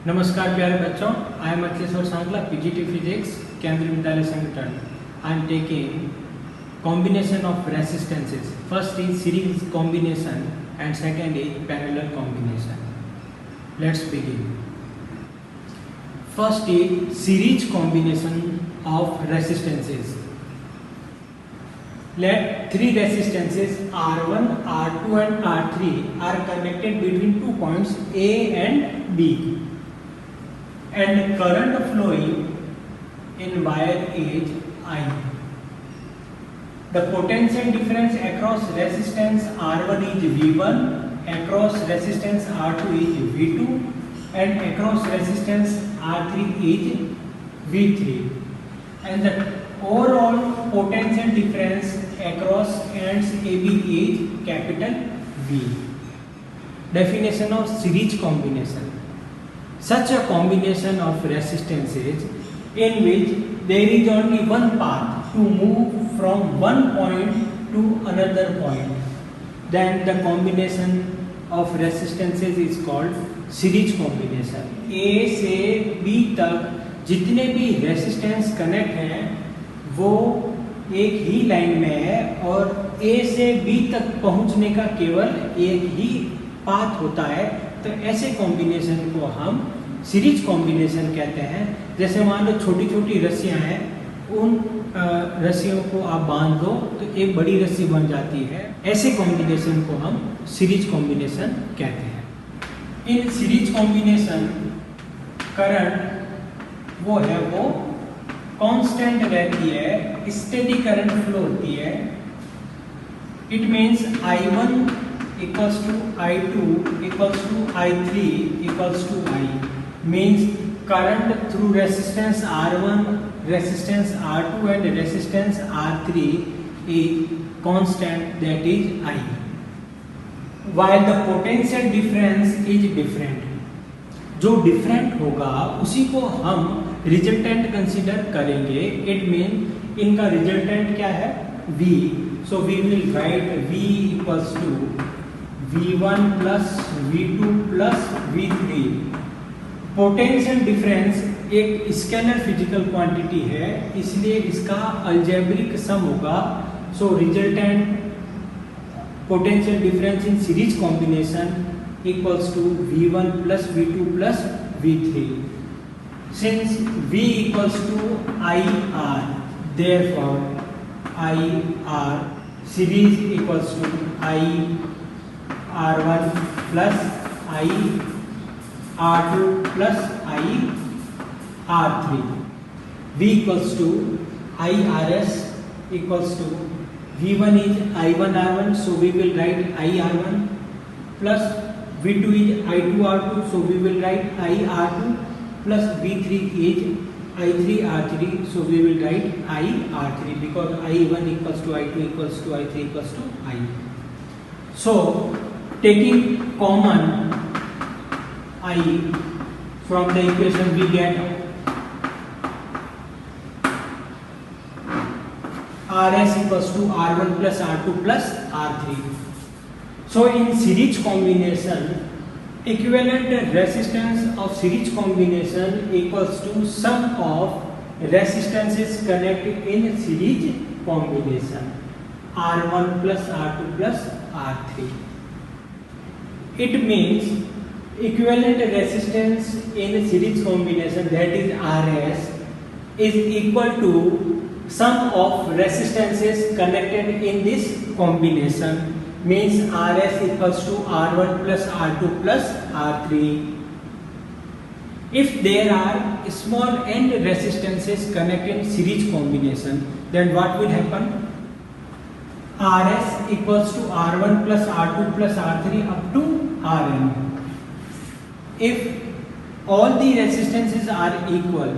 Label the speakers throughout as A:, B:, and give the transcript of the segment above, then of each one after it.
A: नमस्कार प्यारे बच्चों, I am Akhileshwar Sangla, PGT physics, केंद्रीय विद्यालय संगठन। आई am taking combination of resistances. First is series combination and second is parallel combination. Let's begin. First is series combination of resistances. Let three resistances R1, R2 and R3 are connected between 2 points A and B, and current flowing in wire is I. The potential difference across resistance R1 is V1, across resistance R2 is V2, and across resistance R3 is V3. And the overall potential difference across ends AB is capital V. Definition of series combination. Such a combination of resistances in which there is only one path to move from one point to another point, then the combination of resistances is called series combination. A से B तक जितने भी resistance connect हैं वो एक ही line में है और A से B तक पहुंचने का केवल एक ही पाथ होता है, तो ऐसे कॉम्बिनेशन को हम सीरीज कॉम्बिनेशन कहते हैं। जैसे मान लो छोटी छोटी रस्सियां हैं, उन रस्सियों को आप बांध दो तो एक बड़ी रस्सी बन जाती है। ऐसे कॉम्बिनेशन को हम सीरीज कॉम्बिनेशन कहते हैं। इन सीरीज कॉम्बिनेशन करंट वो कांस्टेंट रहती है, स्टेडी करंट फ्लो होती है। It means I1 equals to I2 equals to I3 equals to I, means current through resistance R1, resistance R2 and resistance R3 is constant, that is I, while the potential difference is different. जो different होगा उसी को हम resultant consider करेंगे। It mean इनका resultant क्या है? V. So we will write V equals to V1 plus V2 plus V3. Potential difference एक स्केलर फिजिकल क्वांटिटी है, इसलिए इसका अलजेब्रिक सम होगा। So resultant potential difference in series combination equals to V1 plus V2 plus V3. Since V equals to IR, therefore IR series equals to IR1 plus IR2 plus IR3. V equals to IRS equals to V1 is I1 R1, so we will write IR1 plus V2 is I2 R2, so we will write IR2 plus V3 is I3 R3, so we will write IR3 because I1 equals to I2 equals to I3 equals to I. So taking common I from the equation we get Rs equals to R1 plus R2 plus R3. So in series combination, equivalent resistance of series combination equals to sum of resistances connected in series combination, R1 plus R2 plus R3. It means equivalent resistance in series combination, that is Rs, is equal to sum of resistances connected in this combination, means Rs equals to R1 plus R2 plus R3. If there are small n resistances connected in series combination, then what will happen? Rs equals to R1 plus R2 plus R3 up to Rn. If all the resistances are equal,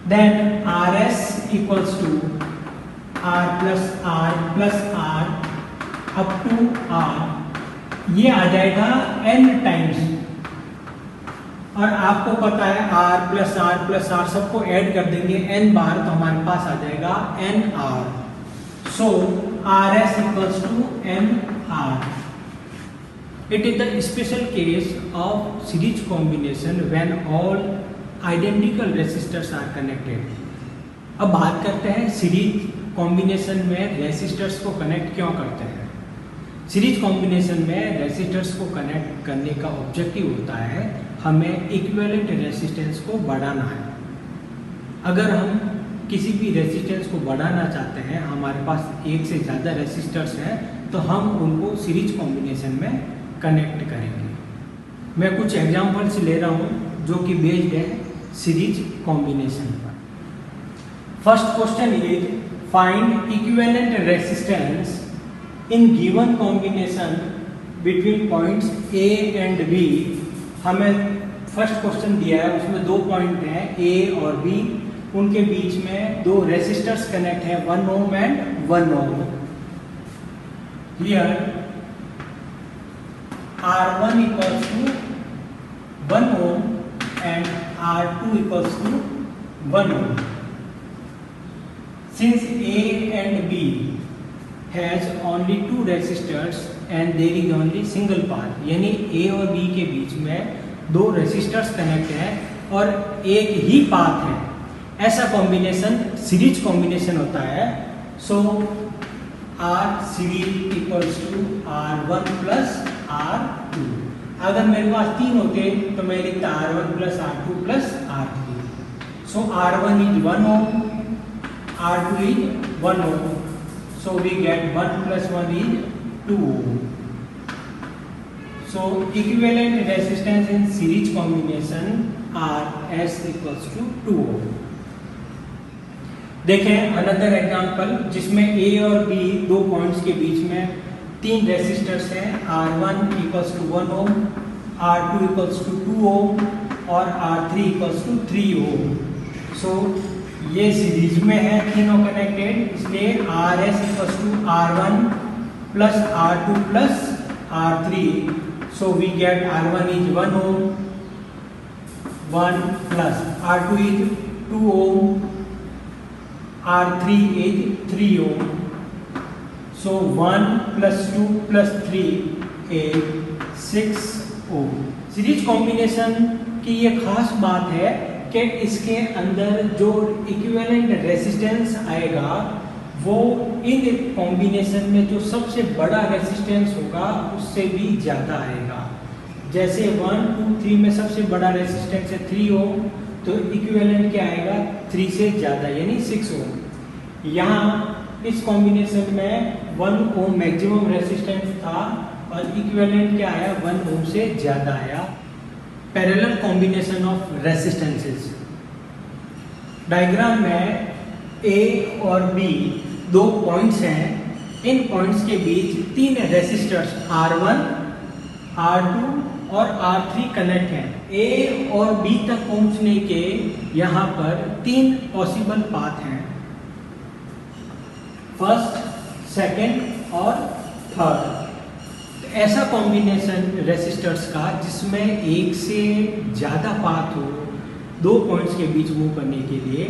A: then Rs equals to R plus R up to R, ये आ जाएगा n times. और आपको पता है R plus R सबको add कर देंगे n बार, तो हमारे पास आ जाएगा NR। So Rs equals to NR। It is the special case of series combination when all identical resistors are connected. अब बात करते हैं सीरीज कॉम्बिनेशन में रेसिस्टर्स को कनेक्ट क्यों करते हैं। सीरीज कॉम्बिनेशन में रेसिस्टर्स को कनेक्ट करने का ऑब्जेक्टिव होता है हमें इक्विवेलेंट रेसिस्टेंस को बढ़ाना है। अगर हम किसी भी रेसिस्टेंस को बढ़ाना चाहते हैं, हमारे पास एक से ज़्यादा रेसिस्टर्स हैं, तो हम उनको सीरीज कॉम्बिनेशन में कनेक्ट करेंगे। मैं कुछ एग्जांपल्स ले रहा हूँ जो कि बेस्ड है सीरीज कॉम्बिनेशन पर। First question is find equivalent resistance in given combination between points A and B. हमें फर्स्ट क्वेश्चन दिया है, उसमें दो पॉइंट हैं ए और बी, उनके बीच में दो रेसिस्टर्स कनेक्ट हैं 1 ohm and 1 ohm। Here R1 equals to 1 ohm and R2 equals to 1 ohm. Since A and B has only two resistors and there is only single path, यानी A और B के बीच में दो resistors connect हैं और एक ही path है, ऐसा कॉम्बिनेशन सीरीज कॉम्बिनेशन होता है। So R series equals to R1 plus R2। अगर मेरे पास तीन होते तो मैं लिखता R1 plus R2 plus R3। So R1 is 1 ohm, R2 is 1 ohm, so we get 1 plus 1 is 2 ohm. So equivalent resistance in series combination are S equals to 2 ohm. देखें another example जिसमें A और B दो points के बीच में तीन resistors हैं, R1 equals to 1 ohm, R2 equals to 2 ohm और R3 equals to 3 ohm. So ये सीरीज में है तीनों कनेक्टेड, इसलिए RS equals to R1 plus R2 plus R3। So we get R1 is 1 ohm, 1 plus R2 is 2 ohm, R3 is 3 ohm। So 1 plus 2 plus 3 is 6 ohm। Series combination की ये खास बात है कि इसके अंदर जो इक्विवेलेंट रेसिस्टेंस आएगा वो इन कॉम्बिनेशन में जो सबसे बड़ा रेसिस्टेंस होगा उससे भी ज़्यादा आएगा। जैसे 1, 2, 3 में सबसे बड़ा रेसिस्टेंस है 3 ohm, तो इक्विवेलेंट क्या आएगा 3 से ज़्यादा यानी 6 ohm। यहाँ इस कॉम्बिनेशन में 1 ohm मैक्सिमम रेसिस्टेंस था और इक्विवेलेंट क्या आया 1 ohm से ज़्यादा आया। Parallel combination of resistances. Diagram में A और B दो पॉइंट्स हैं, इन पॉइंट्स के बीच तीन रेसिस्टर्स R1, R2 और R3 कनेक्ट हैं। A और B तक पहुंचने के यहाँ पर तीन पॉसिबल पाथ हैं, फर्स्ट, सेकंड और थर्ड। ऐसा कॉम्बिनेशन रेसिस्टर्स का जिसमें एक से ज़्यादा पाथ हो दो पॉइंट्स के बीच मूव करने के लिए,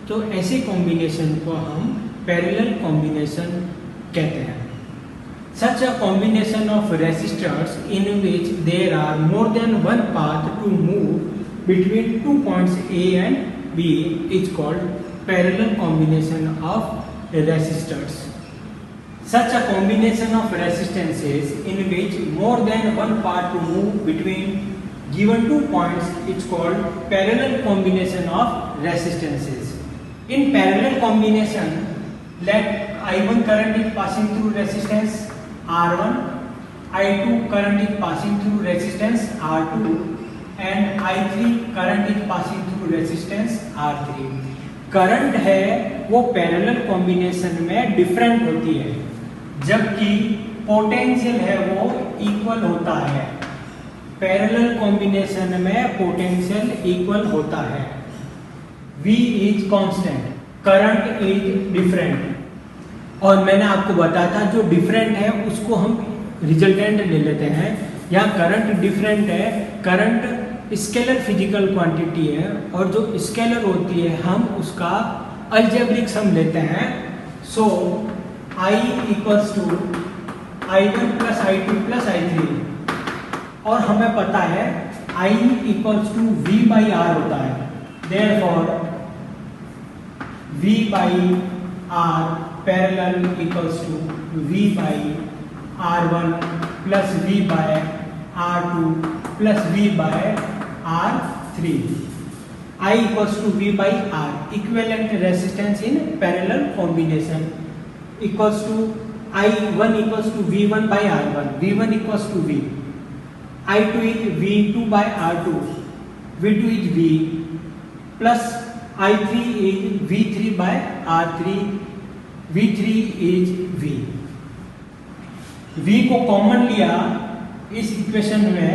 A: तो ऐसे कॉम्बिनेशन को हम पैरेलल कॉम्बिनेशन कहते हैं। Such a combination of resistors in which there are more than one path to move between two points A and B is called parallel combination of resistors. Such a combination of resistances in which more than one path to move between given two points is called parallel combination of resistances. In parallel combination, let I1 current is passing through resistance R1, I2 current is passing through resistance R2 and I3 current is passing through resistance R3. Current है वो parallel combination में different होती है, जबकि potential है वो equal होता है। पैरेलल कॉम्बिनेशन में पोटेंशियल इक्वल होता है। V is constant, current is different. और मैंने आपको बताया था जो डिफरेंट है उसको हम रिजल्टेंट ले लेते हैं। यहाँ करंट डिफरेंट है, करंट स्केलर फिजिकल क्वांटिटी है और जो स्केलर होती है हम उसका अलजेब्रिक सम लेते हैं। So I equals to I1 plus I2 plus I3। और हमें पता है I equals to V by R होता है, therefore V by R parallel equals to V by R1 plus V by R2 plus V by R3. I equals to V by R. Equivalent resistance in parallel combination equals to I1 equals to V1 by R1. V1 equals to V. I2 is V2 by R2. V2 is V plus I3 is V3 by R3. V3 is V. V को common लिया इस equation में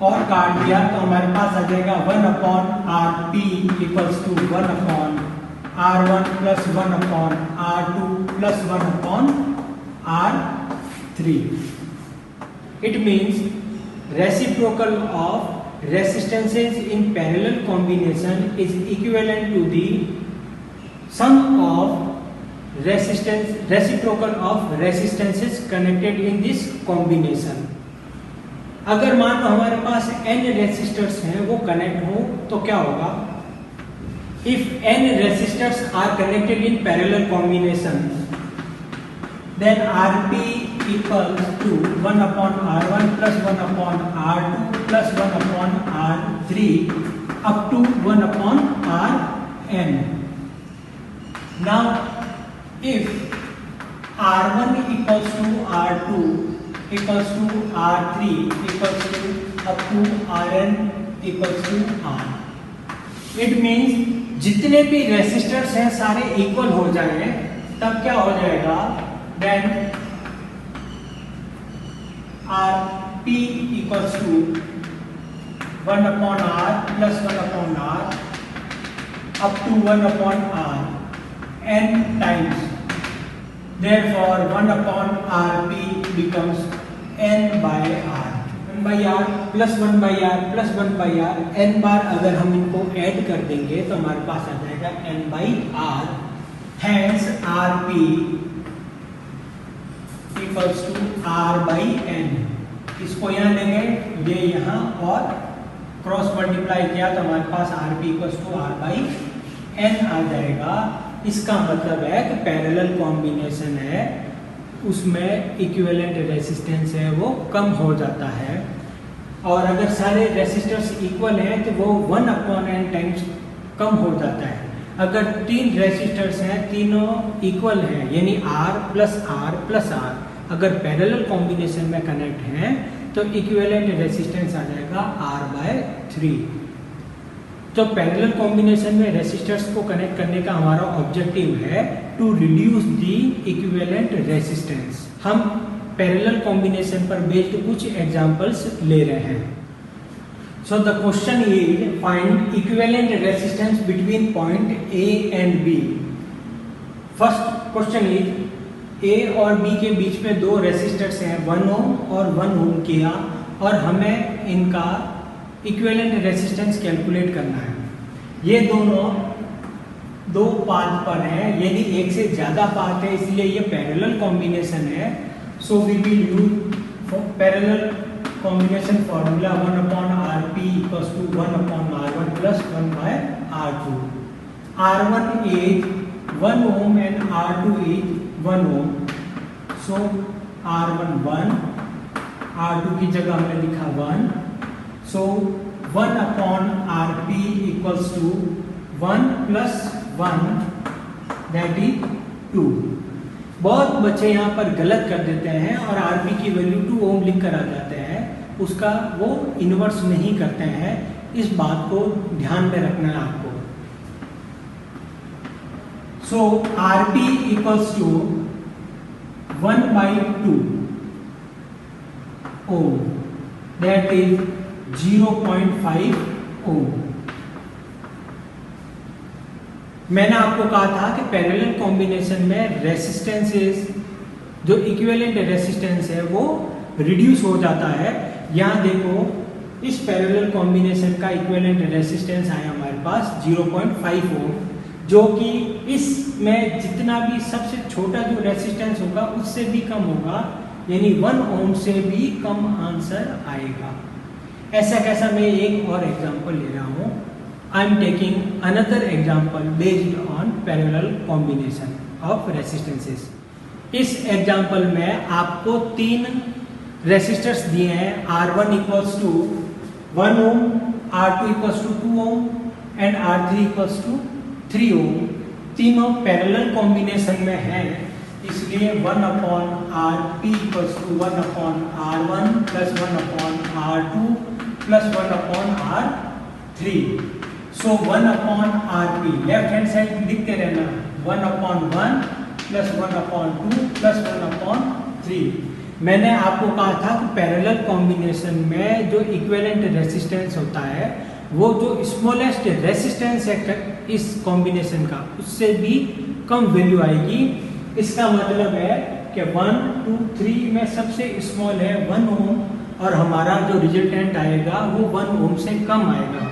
A: और काट दिया तो हमारे पास आ जाएगा 1 upon R P equals to 1 upon R1 plus 1 upon R2 plus 1 upon R3. It means reciprocal of resistances in parallel combination is equivalent to the sum of reciprocal of resistances connected in this combination. अगर मान लो हमारे पास n resistors हैं वो connect हो तो क्या होगा? If n resistors are connected in parallel combination then Rp equals to 1 upon R1 plus 1 upon R2 plus 1 upon R3 up to 1 upon Rn. Now if R1 equals to R2 equals to R3 equals to up to Rn equals to R. It means जितने भी resistors हैं सारे equal हो जाएंगे तब क्या हो जाएगा? Then Rp equals to 1 upon R plus 1 upon R up to 1 upon R n times. Therefore 1 upon Rp becomes n by R. 1 by R plus 1 by R plus 1 by R n बार अगर हम इनको add कर देंगे तो हमारे पास आ जाएगा n by R. Hence Rp equals to R by n. इसको यहाँ लेंगे ये यहाँ और क्रॉस मल्टीप्लाई किया तो हमारे पास Rp equals to R by n आ जाएगा. इसका मतलब है कि पैरेलल कॉम्बिनेशन है उसमें इक्विवेलेंट रेसिस्टेंस है वो कम हो जाता है और अगर सारे रेसिस्टर्स इक्वल हैं तो वो 1 अपॉन n टाइम्स कम हो जाता है. अगर 3 रेसिस्टर्स हैं तीनों इक्वल हैं यानी R प्लस R अगर पैरेलल कॉम्बिनेशन में कनेक्ट हैं तो इक्विवेलेंट रेसिस्टेंस आ जाएगा R बाय 3. तो पैरेलल कॉम्बिनेशन में रेसिस्टर्स को कनेक्ट करने का हमारा ऑब्जेक्टिव है to reduce the equivalent resistance. हम पैरेलल कॉम्बिनेशन पर बेस्ड कुछ एग्जांपल्स ले रहे हैं. So the question is find equivalent resistance between point A and B. First question is A और बी के बीच में दो रेसिस्टर्स हैं 1 ओम और 1 ओम किया और हमें इनका इक्विवेलेंट रेसिस्टेंस कैलकुलेट करना है. ये दोनों दो पाथ पर हैं यानी एक से ज्यादा पाथ है इसलिए ये पैरेलल कॉम्बिनेशन है. So we will use parallel combination formula 1 upon Rp equals to 1 upon R1 plus 1 by R2. R1 is 1 ohm and R2 is 1 ohm. So R1 1, R2 की जगह हमने लिखा 1. So 1 upon Rp equals to 1 plus 1 that is 2. बहुत बच्चे यहाँ पर गलत कर देते हैं और Rp की वैल्यू 2 ओम लिख कर आ जाते हैं. उसका वो इन्वर्स नहीं करते हैं. इस बात को ध्यान में रखना है आपको. So Rp equals to 1 by 2 ohm that is 0.5 ओम. मैंने आपको कहा था कि पैरेलल कॉम्बिनेशन में रेसिस्टेंसेस जो इक्विवेलेंट रेसिस्टेंस है वो रिड्यूस हो जाता है. यहाँ देखो इस पैरेलल कॉम्बिनेशन का इक्विवेलेंट रेसिस्टेंस आया हमारे पास 0.5 ओम जो कि इसमें जितना भी सबसे छोटा जो रेसिस्टेंस होगा उससे भी कम होगा यानी 1 ओम से भी कम आंसर आएगा। ऐसा कैसा, मैं एक और एग्जांपल ले रहा हूँ। I am taking another example based on parallel combination of resistances. इस एग्जांपल में आपको 3 रेसिस्टर्स दिए हैं, R1 equals to 1 ohm, R2 equals to 2 ohm and R3 equals to 3 ohm. तीनों पैरेलल कॉम्बिनेशन में हैं, इसलिए 1 upon R P equals to 1 upon R1 plus 1 upon R2 plus 1 upon R3। So 1 upon R P left hand side लिखते रहना, 1 upon 1 plus 1 upon 2 plus 1 upon 3। मैंने आपको कहा था कि पैरेलल कॉम्बिनेशन में जो इक्विवेलेंट रेसिस्टेंस होता है, वो जो स्मॉलेस्ट रेसिस्टेंस है इस कॉम्बिनेशन का, उससे भी कम वैल्यू आएगी। इसका मतलब है कि 1, 2, 3 में सबसे स्मॉल है 1 ओम और हमारा जो रिजल्टेंट आएगा वो 1 ओम से कम आएगा।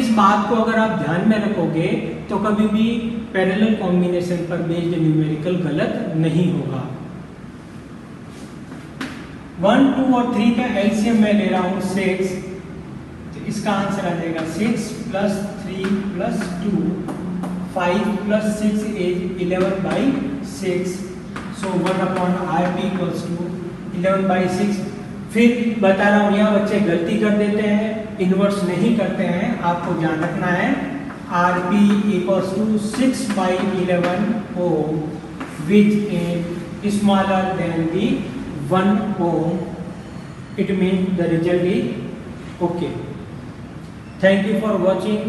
A: इस बात को अगर आप ध्यान में रखोगे तो कभी भी पैरेलल कॉम्बिनेशन पर बेस्ड न्यूमेरिकल गलत नहीं होगा। 1, 2 और 3 का एलसीएम मैं ले रहा हूँ 6, तो इसका आंसर आ जाएगा 6 plus 3 plus 2, 5 plus 6 is 11/6। So 1 upon R P equals to 11/6। फिर बता रहा हूँ, यहाँ बच्चे गलती कर देते हैं, इन्वर्स नहीं करते हैं। आपको ध्यान रखना है R P equals to 6/11 ohm which is smaller than the 1 ohm. It means the result is okay. Thank you for watching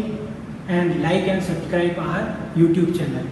A: and like and subscribe our YouTube channel.